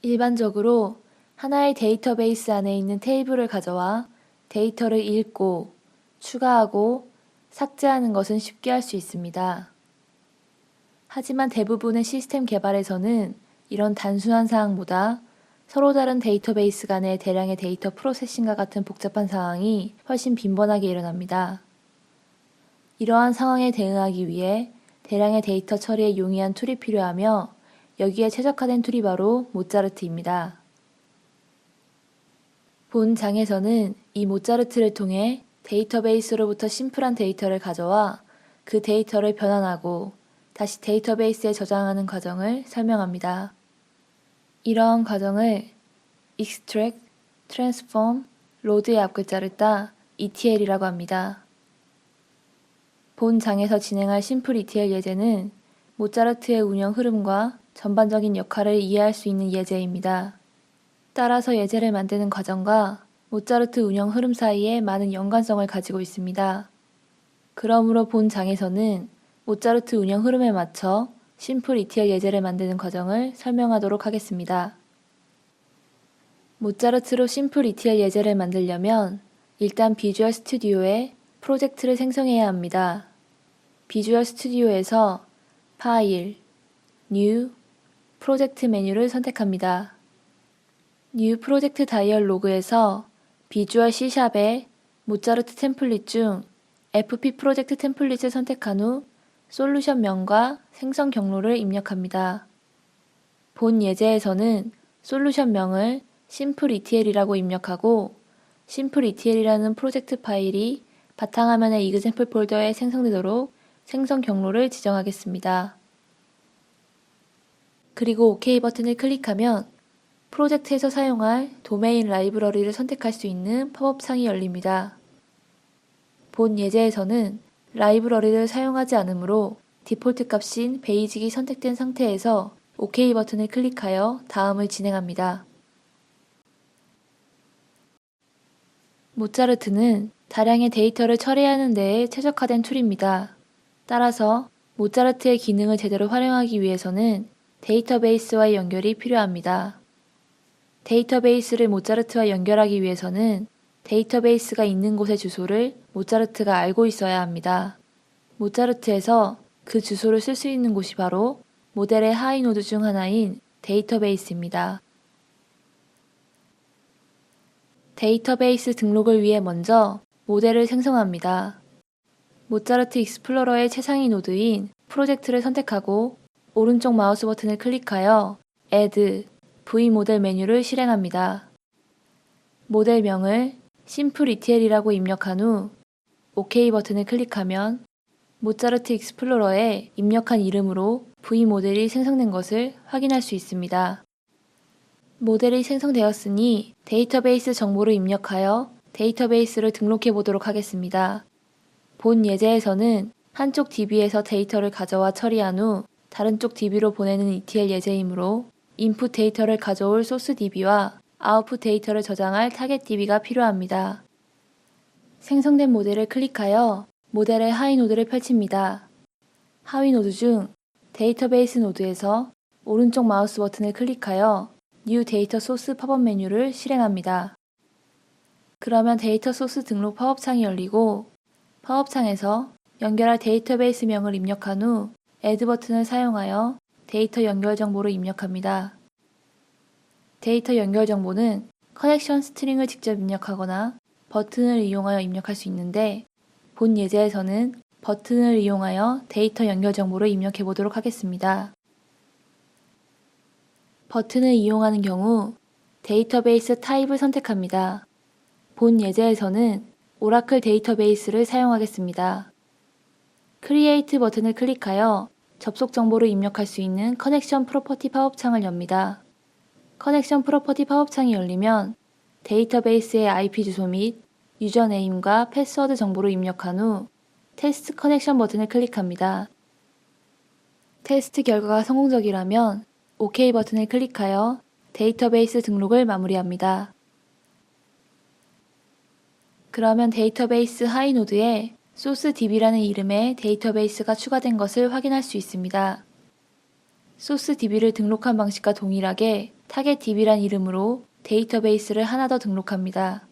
일반적으로 하나의 데이터베이스 안에 있는 테이블을 가져와 데이터를 읽고, 추가하고, 삭제하는 것은 쉽게 할 수 있습니다. 하지만 대부분의 시스템 개발에서는 이런 단순한 사항보다 서로 다른 데이터베이스 간의 대량의 데이터 프로세싱과 같은 복잡한 상황이 훨씬 빈번하게 일어납니다. 이러한 상황에 대응하기 위해 대량의 데이터 처리에 용이한 툴이 필요하며 여기에 최적화된 툴이 바로 모차르트입니다. 본 장에서는 이 모차르트를 통해 데이터베이스로부터 심플한 데이터를 가져와 그 데이터를 변환하고 다시 데이터베이스에 저장하는 과정을 설명합니다. 이러한 과정을 extract, transform, load의 앞글자를 따 ETL이라고 합니다. 본 장에서 진행할 심플 ETL 예제는 모차르트의 운영 흐름과 전반적인 역할을 이해할 수 있는 예제입니다. 따라서 예제를 만드는 과정과 모차르트 운영 흐름 사이에 많은 연관성을 가지고 있습니다. 그러므로 본 장에서는 모차르트 운영 흐름에 맞춰 심플 ETL 예제를 만드는 과정을 설명하도록 하겠습니다. 모차르트로 심플 ETL 예제를 만들려면 일단 비주얼 스튜디오에 프로젝트를 생성해야 합니다. 비주얼 스튜디오에서 파일, New, 프로젝트 메뉴를 선택합니다. New 프로젝트 다이얼로그에서 비주얼 C샵에 모차르트 템플릿 중 FP 프로젝트 템플릿을 선택한 후 솔루션 명과 생성 경로를 입력합니다. 본 예제에서는 솔루션 명을 simpleETL이라고 입력하고 simpleETL이라는 프로젝트 파일이 바탕화면의 example 폴더에 생성되도록 생성 경로를 지정하겠습니다. 그리고 OK 버튼을 클릭하면 프로젝트에서 사용할 도메인 라이브러리를 선택할 수 있는 팝업 창이 열립니다. 본 예제에서는 라이브러리를 사용하지 않으므로 디폴트 값인 베이직이 선택된 상태에서 OK 버튼을 클릭하여 다음을 진행합니다. 모차르트는 다량의 데이터를 처리하는 데에 최적화된 툴입니다. 따라서 모차르트의 기능을 제대로 활용하기 위해서는 데이터베이스와의 연결이 필요합니다. 데이터베이스를 모차르트와 연결하기 위해서는 데이터베이스가 있는 곳의 주소를 모차르트가 알고 있어야 합니다. 모차르트에서 그 주소를 쓸 수 있는 곳이 바로 모델의 하위 노드 중 하나인 데이터베이스입니다. 데이터베이스 등록을 위해 먼저 모델을 생성합니다. 모차르트 익스플로러의 최상위 노드인 프로젝트를 선택하고 오른쪽 마우스 버튼을 클릭하여 Add, V모델 메뉴를 실행합니다. 모델명을 simpleETL이라고 입력한 후 OK 버튼을 클릭하면 모차르트 익스플로러에 입력한 이름으로 V모델이 생성된 것을 확인할 수 있습니다. 모델이 생성되었으니 데이터베이스 정보를 입력하여 데이터베이스를 등록해 보도록 하겠습니다. 본 예제에서는 한쪽 DB에서 데이터를 가져와 처리한 후 다른 쪽 DB로 보내는 ETL 예제이므로 인풋 데이터를 가져올 소스 DB와 아웃풋 데이터를 저장할 타겟 DB가 필요합니다. 생성된 모델을 클릭하여 모델의 하위 노드를 펼칩니다. 하위 노드 중 데이터베이스 노드에서 오른쪽 마우스 버튼을 클릭하여 New 데이터 소스 팝업 메뉴를 실행합니다. 그러면 데이터 소스 등록 팝업 창이 열리고 팝업 창에서 연결할 데이터베이스 명을 입력한 후 Add 버튼을 사용하여 데이터 연결 정보를 입력합니다. 데이터 연결 정보는 커넥션 스트링을 직접 입력하거나 버튼을 이용하여 입력할 수 있는데 본 예제에서는 버튼을 이용하여 데이터 연결 정보를 입력해 보도록 하겠습니다. 버튼을 이용하는 경우 데이터베이스 타입을 선택합니다. 본 예제에서는 오라클 데이터베이스를 사용하겠습니다. Create 버튼을 클릭하여 접속 정보를 입력할 수 있는 커넥션 프로퍼티 팝업 창을 엽니다. 커넥션 프로퍼티 팝업 창이 열리면 데이터베이스의 IP 주소 및 유저네임과 패스워드 정보를 입력한 후 테스트 커넥션 버튼을 클릭합니다. 테스트 결과가 성공적이라면 OK 버튼을 클릭하여 데이터베이스 등록을 마무리합니다. 그러면 데이터베이스 하위 노드에 소스 DB라는 이름의 데이터베이스가 추가된 것을 확인할 수 있습니다. 소스 DB를 등록한 방식과 동일하게 타겟 DB란 이름으로 데이터베이스를 하나 더 등록합니다.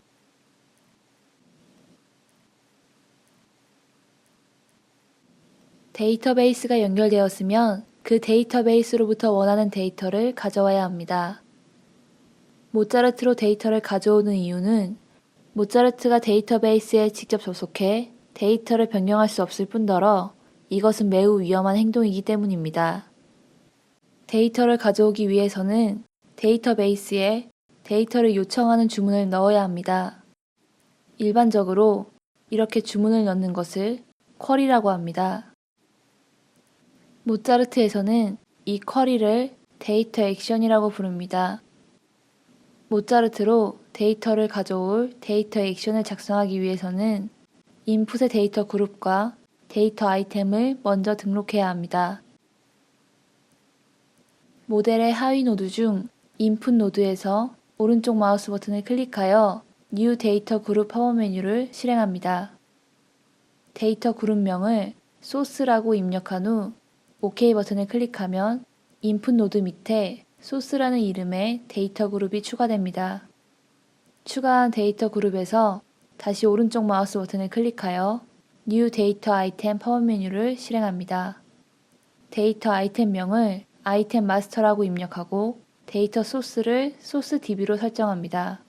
데이터베이스가 연결되었으면 그 데이터베이스로부터 원하는 데이터를 가져와야 합니다. 모차르트로 데이터를 가져오는 이유는 모차르트가 데이터베이스에 직접 접속해 데이터를 변경할 수 없을 뿐더러 이것은 매우 위험한 행동이기 때문입니다. 데이터를 가져오기 위해서는 데이터베이스에 데이터를 요청하는 주문을 넣어야 합니다. 일반적으로 이렇게 주문을 넣는 것을 쿼리라고 합니다. 모차르트에서는 이 쿼리를 데이터 액션이라고 부릅니다. 모차르트로 데이터를 가져올 데이터 액션을 작성하기 위해서는 인풋의 데이터 그룹과 데이터 아이템을 먼저 등록해야 합니다. 모델의 하위 노드 중 인풋 노드에서 오른쪽 마우스 버튼을 클릭하여 New 데이터 그룹 팝업 메뉴를 실행합니다. 데이터 그룹명을 소스라고 입력한 후 OK 버튼을 클릭하면 인풋 노드 밑에 소스라는 이름의 데이터 그룹이 추가됩니다. 추가한 데이터 그룹에서 다시 오른쪽 마우스 버튼을 클릭하여 New 데이터 아이템 팝업 메뉴를 실행합니다. 데이터 아이템명을 아이템 마스터라고 입력하고 데이터 소스를 소스 DB로 설정합니다.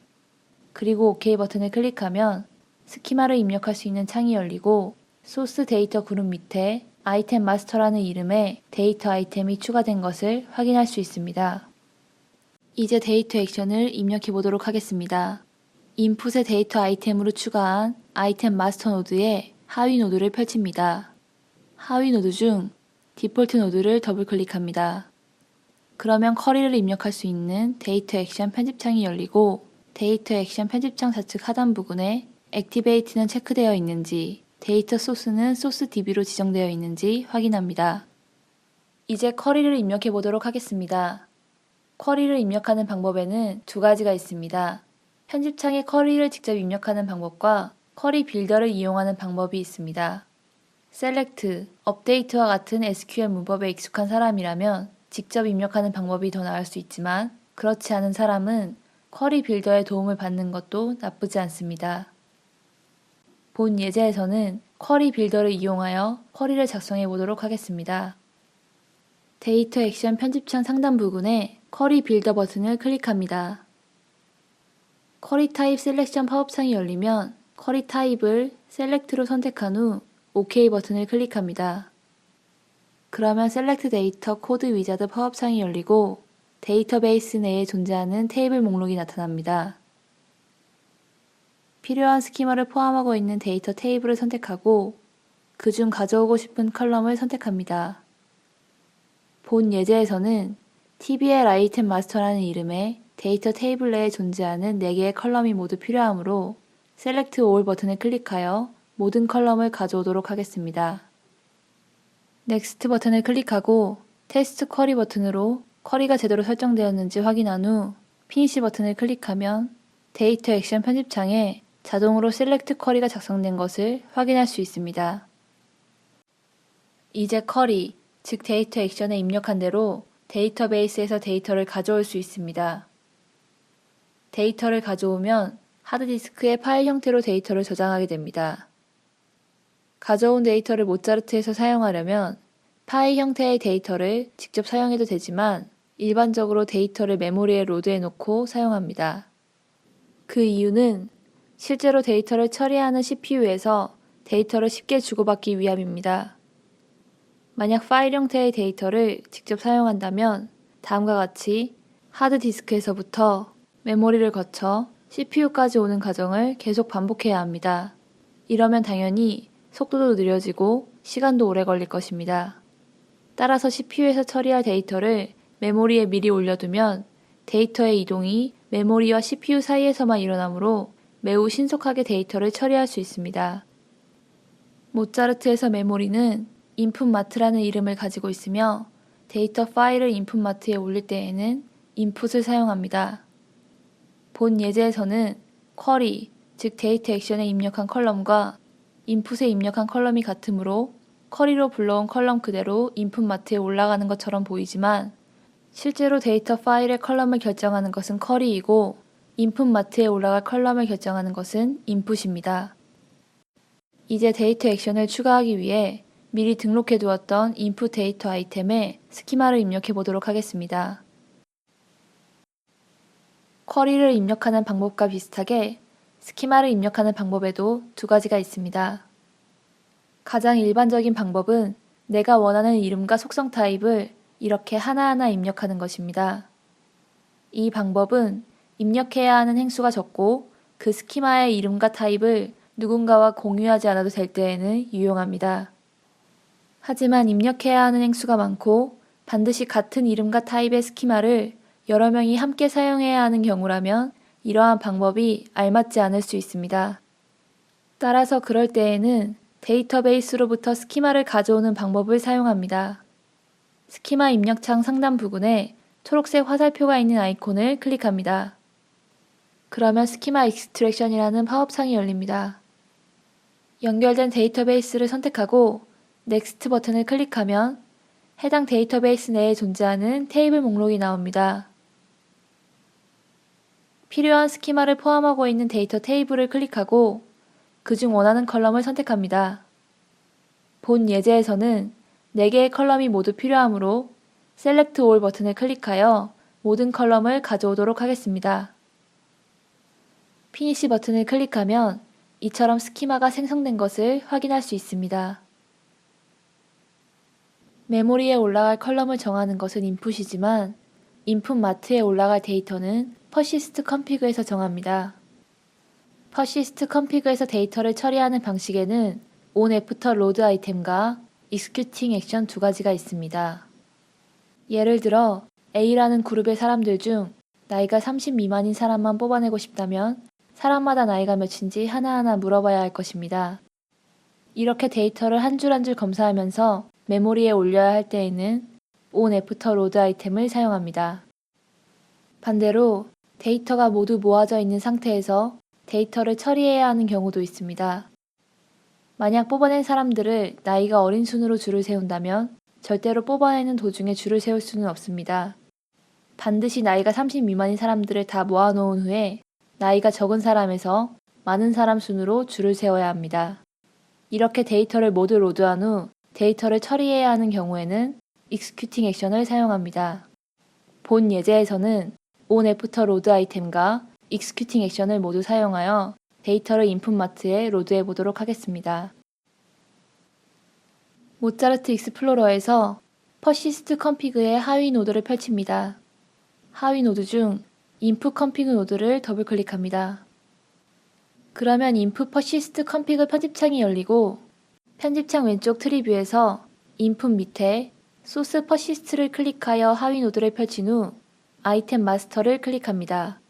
그리고 OK 버튼을 클릭하면 스키마를 입력할 수 있는 창이 열리고 소스 데이터 그룹 밑에 아이템 마스터라는 이름의 데이터 아이템이 추가된 것을 확인할 수 있습니다. 이제 데이터 액션을 입력해 보도록 하겠습니다. 인풋의 데이터 아이템으로 추가한 아이템 마스터 노드에 하위 노드를 펼칩니다. 하위 노드 중 디폴트 노드를 더블 클릭합니다. 그러면 쿼리를 입력할 수 있는 데이터 액션 편집창이 열리고 데이터 액션 편집창 좌측 하단 부분에 액티베이트는 체크되어 있는지 데이터 소스는 소스 DB로 지정되어 있는지 확인합니다. 이제 쿼리를 입력해 보도록 하겠습니다. 쿼리를 입력하는 방법에는 두 가지가 있습니다. 편집창에 쿼리를 직접 입력하는 방법과 쿼리 빌더를 이용하는 방법이 있습니다. 셀렉트, 업데이트와 같은 SQL 문법에 익숙한 사람이라면 직접 입력하는 방법이 더 나을 수 있지만 그렇지 않은 사람은 쿼리 빌더의 도움을 받는 것도 나쁘지 않습니다. 본 예제에서는 쿼리 빌더를 이용하여 쿼리를 작성해 보도록 하겠습니다. 데이터 액션 편집창 상단 부분에 쿼리 빌더 버튼을 클릭합니다. 쿼리 타입 셀렉션 팝업창이 열리면 쿼리 타입을 셀렉트로 선택한 후 OK 버튼을 클릭합니다. 그러면 셀렉트 데이터 코드 위자드 팝업창이 열리고 데이터베이스 내에 존재하는 테이블 목록이 나타납니다. 필요한 스키마를 포함하고 있는 데이터 테이블을 선택하고 그중 가져오고 싶은 컬럼을 선택합니다. 본 예제에서는 TBL 아이템 마스터라는 이름의 데이터 테이블 내에 존재하는 4개의 컬럼이 모두 필요하므로 셀렉트 올 버튼을 클릭하여 모든 컬럼을 가져오도록 하겠습니다. 넥스트 버튼을 클릭하고 테스트 쿼리 버튼으로 쿼리가 제대로 설정되었는지 확인한 후 피니시 버튼을 클릭하면 데이터 액션 편집창에 자동으로 셀렉트 쿼리가 작성된 것을 확인할 수 있습니다. 이제 쿼리, 즉 데이터 액션에 입력한 대로 데이터베이스에서 데이터를 가져올 수 있습니다. 데이터를 가져오면 하드디스크에 파일 형태로 데이터를 저장하게 됩니다. 가져온 데이터를 모차르트에서 사용하려면 파일 형태의 데이터를 직접 사용해도 되지만 일반적으로 데이터를 메모리에 로드해 놓고 사용합니다. 그 이유는 실제로 데이터를 처리하는 CPU에서 데이터를 쉽게 주고받기 위함입니다. 만약 파일 형태의 데이터를 직접 사용한다면 다음과 같이 하드디스크에서부터 메모리를 거쳐 CPU까지 오는 과정을 계속 반복해야 합니다. 이러면 당연히 속도도 느려지고 시간도 오래 걸릴 것입니다. 따라서 CPU에서 처리할 데이터를 메모리에 미리 올려두면 데이터의 이동이 메모리와 CPU 사이에서만 일어나므로 매우 신속하게 데이터를 처리할 수 있습니다. 모차르트에서 메모리는 인풋마트라는 이름을 가지고 있으며 데이터 파일을 인풋마트에 올릴 때에는 인풋을 사용합니다. 본 예제에서는 쿼리, 즉 데이터 액션에 입력한 컬럼과 인풋에 입력한 컬럼이 같으므로 쿼리로 불러온 컬럼 그대로 인풋 마트에 올라가는 것처럼 보이지만 실제로 데이터 파일의 컬럼을 결정하는 것은 쿼리이고 인풋 마트에 올라갈 컬럼을 결정하는 것은 인풋입니다. 이제 데이터 액션을 추가하기 위해 미리 등록해 두었던 인풋 데이터 아이템에 스키마를 입력해 보도록 하겠습니다. 쿼리를 입력하는 방법과 비슷하게 스키마를 입력하는 방법에도 두 가지가 있습니다. 가장 일반적인 방법은 내가 원하는 이름과 속성 타입을 이렇게 하나하나 입력하는 것입니다. 이 방법은 입력해야 하는 행수가 적고 그 스키마의 이름과 타입을 누군가와 공유하지 않아도 될 때에는 유용합니다. 하지만 입력해야 하는 행수가 많고 반드시 같은 이름과 타입의 스키마를 여러 명이 함께 사용해야 하는 경우라면 이러한 방법이 알맞지 않을 수 있습니다. 따라서 그럴 때에는 데이터베이스로부터 스키마를 가져오는 방법을 사용합니다. 스키마 입력창 상단 부분에 초록색 화살표가 있는 아이콘을 클릭합니다. 그러면 스키마 익스트랙션이라는 팝업창이 열립니다. 연결된 데이터베이스를 선택하고 넥스트 버튼을 클릭하면 해당 데이터베이스 내에 존재하는 테이블 목록이 나옵니다. 필요한 스키마를 포함하고 있는 데이터 테이블을 클릭하고 그중 원하는 컬럼을 선택합니다. 본 예제에서는 4개의 컬럼이 모두 필요하므로 Select All 버튼을 클릭하여 모든 컬럼을 가져오도록 하겠습니다. 피니시 버튼을 클릭하면 이처럼 스키마가 생성된 것을 확인할 수 있습니다. 메모리에 올라갈 컬럼을 정하는 것은 인풋이지만 인풋 마트에 올라갈 데이터는 퍼시스트 컴피그에서 정합니다. 퍼시스트 컴피그에서 데이터를 처리하는 방식에는 onAfter load 아이템과 executing 액션 두 가지가 있습니다. 예를 들어 A라는 그룹의 사람들 중 나이가 30 미만인 사람만 뽑아내고 싶다면 사람마다 나이가 몇인지 하나하나 물어봐야 할 것입니다. 이렇게 데이터를 한 줄 한 줄 검사하면서 메모리에 올려야 할 때에는 onAfter load 아이템을 사용합니다. 반대로 데이터가 모두 모아져 있는 상태에서 데이터를 처리해야 하는 경우도 있습니다. 만약 뽑아낸 사람들을 나이가 어린 순으로 줄을 세운다면 절대로 뽑아내는 도중에 줄을 세울 수는 없습니다. 반드시 나이가 30 미만인 사람들을 다 모아놓은 후에 나이가 적은 사람에서 많은 사람 순으로 줄을 세워야 합니다. 이렇게 데이터를 모두 로드한 후 데이터를 처리해야 하는 경우에는 executing 액션을 사용합니다. 본 예제에서는 onAfter load 아이템과 executing 액션을 모두 사용하여 데이터를 인풋 마트에 로드해 보도록 하겠습니다. 모차르트 익스플로러에서 퍼시스트 컴피그의 하위 노드를 펼칩니다. 하위 노드 중 인풋 컴피그 노드를 더블 클릭합니다. 그러면 인풋 퍼시스트 컴피그 편집창이 열리고 편집창 왼쪽 트리뷰에서 인풋 밑에 소스 퍼시스트를 클릭하여 하위 노드를 펼친 후 아이템 마스터를 클릭합니다.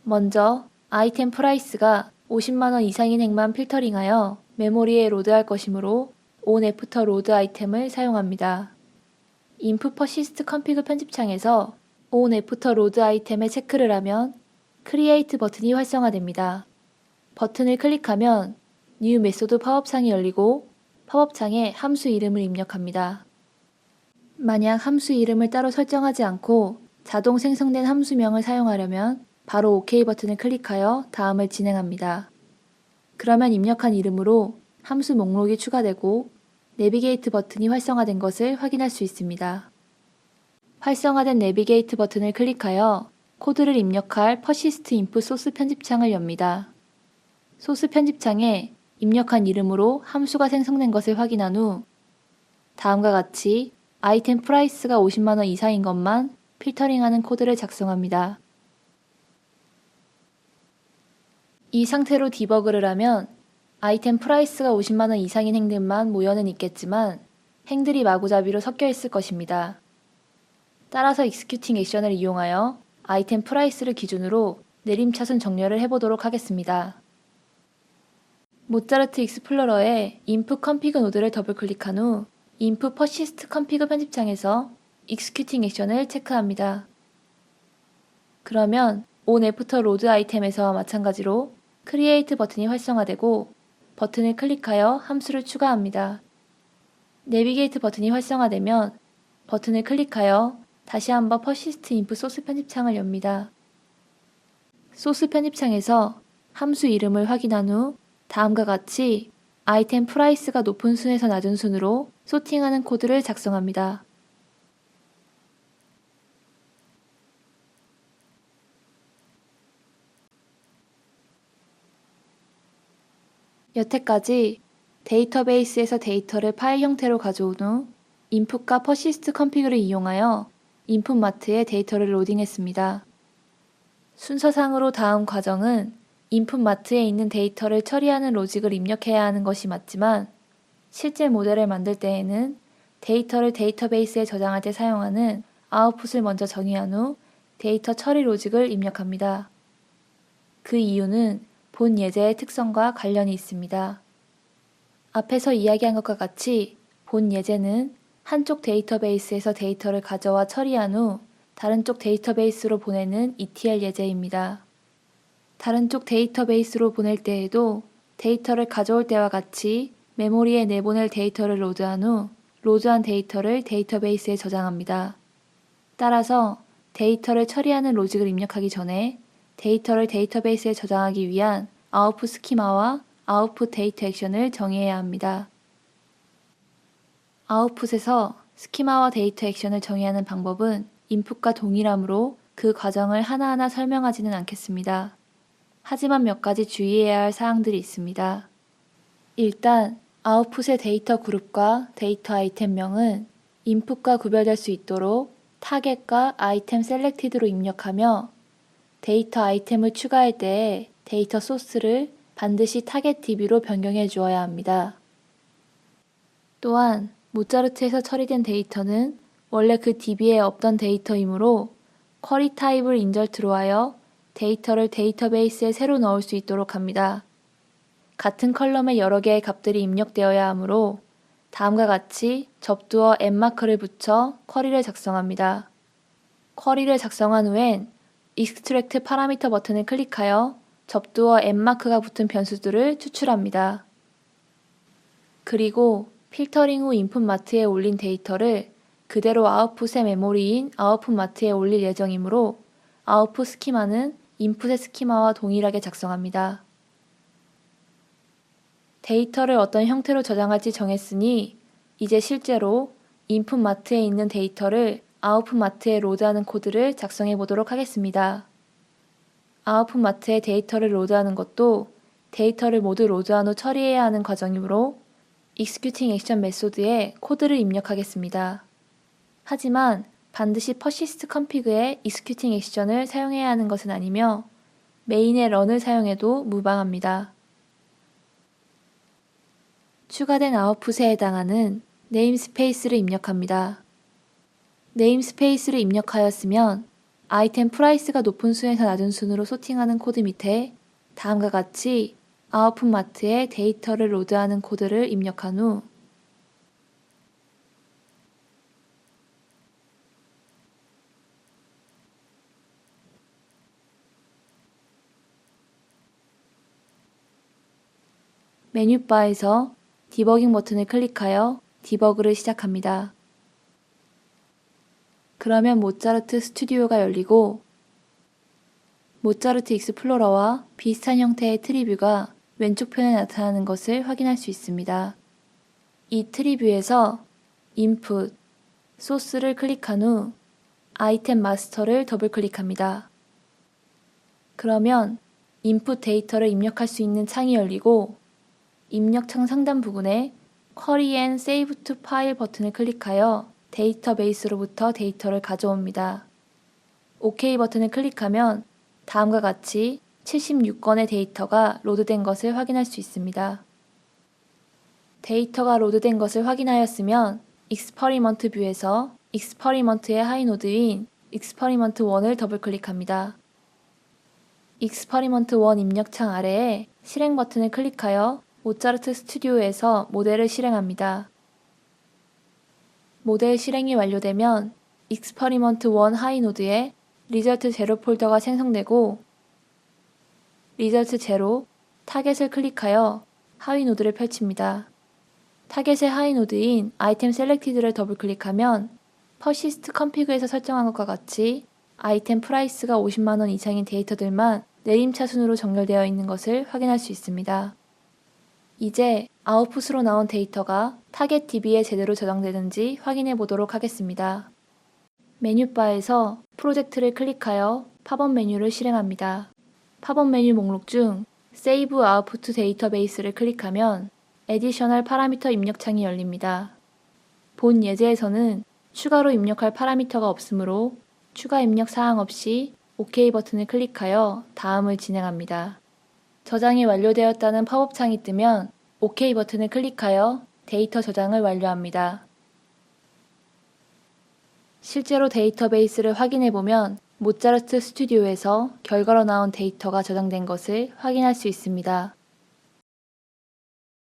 먼저 아이템 프라이스가 50만원 이상인 행만 필터링하여 메모리에 로드할 것이므로 onAfter load 아이템을 사용합니다. 인풋 퍼시스트 컴피그 편집창에서 onAfter load 아이템에 체크를 하면 Create 버튼이 활성화됩니다. 버튼을 클릭하면 New 메소드 팝업창이 열리고 팝업창에 함수 이름을 입력합니다. 만약 함수 이름을 따로 설정하지 않고 자동 생성된 함수명을 사용하려면 바로 OK 버튼을 클릭하여 다음을 진행합니다. 그러면 입력한 이름으로 함수 목록이 추가되고 내비게이트 버튼이 활성화된 것을 확인할 수 있습니다. 활성화된 내비게이트 버튼을 클릭하여 코드를 입력할 퍼시스트 인풋 소스 편집창을 엽니다. 소스 편집창에 입력한 이름으로 함수가 생성된 것을 확인한 후 다음과 같이 아이템 프라이스가 50만원 이상인 것만 필터링하는 코드를 작성합니다. 이 상태로 디버그를 하면 아이템 프라이스가 50만원 이상인 행들만 모여는 있겠지만 행들이 마구잡이로 섞여 있을 것입니다. 따라서 익스큐팅 액션을 이용하여 아이템 프라이스를 기준으로 내림차순 정렬을 해보도록 하겠습니다. 모차르트 익스플로러의 인풋 컴피그 노드를 더블 클릭한 후 인풋 퍼시스트 컴피그 편집창에서 익스큐팅 액션을 체크합니다. 그러면 onAfter load 아이템에서와 마찬가지로 Create 버튼이 활성화되고 버튼을 클릭하여 함수를 추가합니다. 내비게이트 버튼이 활성화되면 버튼을 클릭하여 다시 한번 퍼시스트 인풋 소스 편집창을 엽니다. 소스 편집창에서 함수 이름을 확인한 후 다음과 같이 아이템 프라이스가 높은 순에서 낮은 순으로 소팅하는 코드를 작성합니다. 여태까지 데이터베이스에서 데이터를 파일 형태로 가져온 후 인풋과 퍼시스트 컴피그를 이용하여 인풋 마트에 데이터를 로딩했습니다. 순서상으로 다음 과정은 인풋 마트에 있는 데이터를 처리하는 로직을 입력해야 하는 것이 맞지만 실제 모델을 만들 때에는 데이터를 데이터베이스에 저장할 때 사용하는 아웃풋을 먼저 정의한 후 데이터 처리 로직을 입력합니다. 그 이유는 본 예제의 특성과 관련이 있습니다. 앞에서 이야기한 것과 같이 본 예제는 한쪽 데이터베이스에서 데이터를 가져와 처리한 후 다른 쪽 데이터베이스로 보내는 ETL 예제입니다. 다른 쪽 데이터베이스로 보낼 때에도 데이터를 가져올 때와 같이 메모리에 내보낼 데이터를 로드한 후 로드한 데이터를 데이터베이스에 저장합니다. 따라서 데이터를 처리하는 로직을 입력하기 전에 데이터를 데이터베이스에 저장하기 위한 아웃풋 스키마와 아웃풋 데이터 액션을 정의해야 합니다. 아웃풋에서 스키마와 데이터 액션을 정의하는 방법은 인풋과 동일하므로 그 과정을 하나하나 설명하지는 않겠습니다. 하지만 몇 가지 주의해야 할 사항들이 있습니다. 일단 아웃풋의 데이터 그룹과 데이터 아이템명은 인풋과 구별될 수 있도록 타겟과 아이템 셀렉티드로 입력하며 데이터 아이템을 추가할 때에 데이터 소스를 반드시 타겟 DB로 변경해 주어야 합니다. 또한 모차르트에서 처리된 데이터는 원래 그 DB에 없던 데이터이므로 쿼리 타입을 인절트로 하여 데이터를 데이터베이스에 새로 넣을 수 있도록 합니다. 같은 컬럼에 여러 개의 값들이 입력되어야 하므로 다음과 같이 접두어 n마크를 붙여 쿼리를 작성합니다. 쿼리를 작성한 후엔 extract 파라미터 버튼을 클릭하여 접두어 n마크가 붙은 변수들을 추출합니다. 그리고 필터링 후 인풋 마트에 올린 데이터를 그대로 아웃풋의 메모리인 아웃풋 마트에 올릴 예정이므로 아웃풋 스키마는 인풋의 스키마와 동일하게 작성합니다. 데이터를 어떤 형태로 저장할지 정했으니 이제 실제로 인풋 마트에 있는 데이터를 아웃풋 마트에 로드하는 코드를 작성해 보도록 하겠습니다. 아웃풋 마트에 데이터를 로드하는 것도 데이터를 모두 로드한 후 처리해야 하는 과정이므로 executing action 메소드에 코드를 입력하겠습니다. 하지만 반드시 persist config에 executing action을 사용해야 하는 것은 아니며 메인의 run을 사용해도 무방합니다. 추가된 아웃풋에 해당하는 네임스페이스를 입력합니다. 네임스페이스를 입력하였으면 아이템 프라이스가 높은 순에서 낮은 순으로 소팅하는 코드 밑에 다음과 같이 아웃풋 마트에 데이터를 로드하는 코드를 입력한 후 메뉴바에서 디버깅 버튼을 클릭하여 디버그를 시작합니다. 그러면 모차르트 스튜디오가 열리고 모차르트 익스플로러와 비슷한 형태의 트리뷰가 왼쪽 편에 나타나는 것을 확인할 수 있습니다. 이 트리뷰에서 인풋, 소스를 클릭한 후 아이템 마스터를 더블 클릭합니다. 그러면 인풋 데이터를 입력할 수 있는 창이 열리고 입력창 상단 부분에 Query and Save to File 버튼을 클릭하여 데이터베이스로부터 데이터를 가져옵니다. OK 버튼을 클릭하면 다음과 같이 76건의 데이터가 로드된 것을 확인할 수 있습니다. 데이터가 로드된 것을 확인하였으면 익스퍼리먼트 뷰에서 익스퍼리먼트의 하이노드인 익스퍼리먼트 1을 더블 클릭합니다. 익스퍼리먼트 1 입력창 아래에 실행 버튼을 클릭하여 모차르트 스튜디오에서 모델을 실행합니다. 모델 실행이 완료되면 익스퍼리먼트 1 하이노드에 리절트 제로 폴더가 생성되고 리절트 제로 타겟을 클릭하여 하위 노드를 펼칩니다. 타겟의 하위 노드인 아이템 셀렉티드를 더블클릭하면 퍼시스트 컴피그에서 설정한 것과 같이 아이템 프라이스가 50만원 이상인 데이터들만 내림차순으로 정렬되어 있는 것을 확인할 수 있습니다. 이제 아웃풋으로 나온 데이터가 타겟 DB에 제대로 저장되는지 확인해 보도록 하겠습니다. 메뉴바에서 프로젝트를 클릭하여 팝업 메뉴를 실행합니다. 팝업 메뉴 목록 중 Save Output 데이터베이스를 클릭하면 Additional 파라미터 입력 창이 열립니다. 본 예제에서는 추가로 입력할 파라미터가 없으므로 추가 입력 사항 없이 OK 버튼을 클릭하여 다음을 진행합니다. 저장이 완료되었다는 팝업 창이 뜨면 OK 버튼을 클릭하여 데이터 저장을 완료합니다. 실제로 데이터베이스를 확인해보면 모차르트 스튜디오에서 결과로 나온 데이터가 저장된 것을 확인할 수 있습니다.